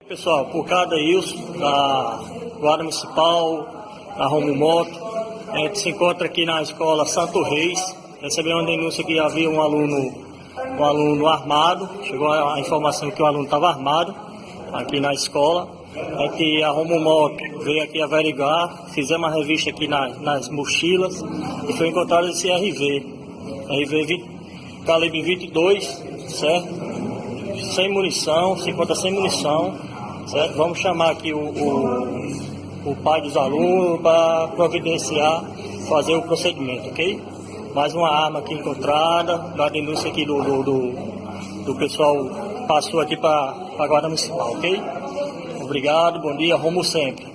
Pessoal, por cada isso, da Guarda Municipal, da Romo Moto, a gente se encontra aqui na escola Santo Reis. Recebeu uma denúncia que havia um aluno armado. Chegou a informação que o aluno estava armado aqui na escola. É que a Romo Moto veio aqui averiguar, fizemos uma revista aqui nas mochilas e foi encontrado esse RV calibre 22, certo? Sem munição, se encontra sem munição, certo? Vamos chamar aqui o pai dos alunos para providenciar, fazer o procedimento, ok? Mais uma arma aqui encontrada, da denúncia aqui do pessoal passou aqui para a Guarda Municipal, ok? Obrigado, bom dia, Romo sempre.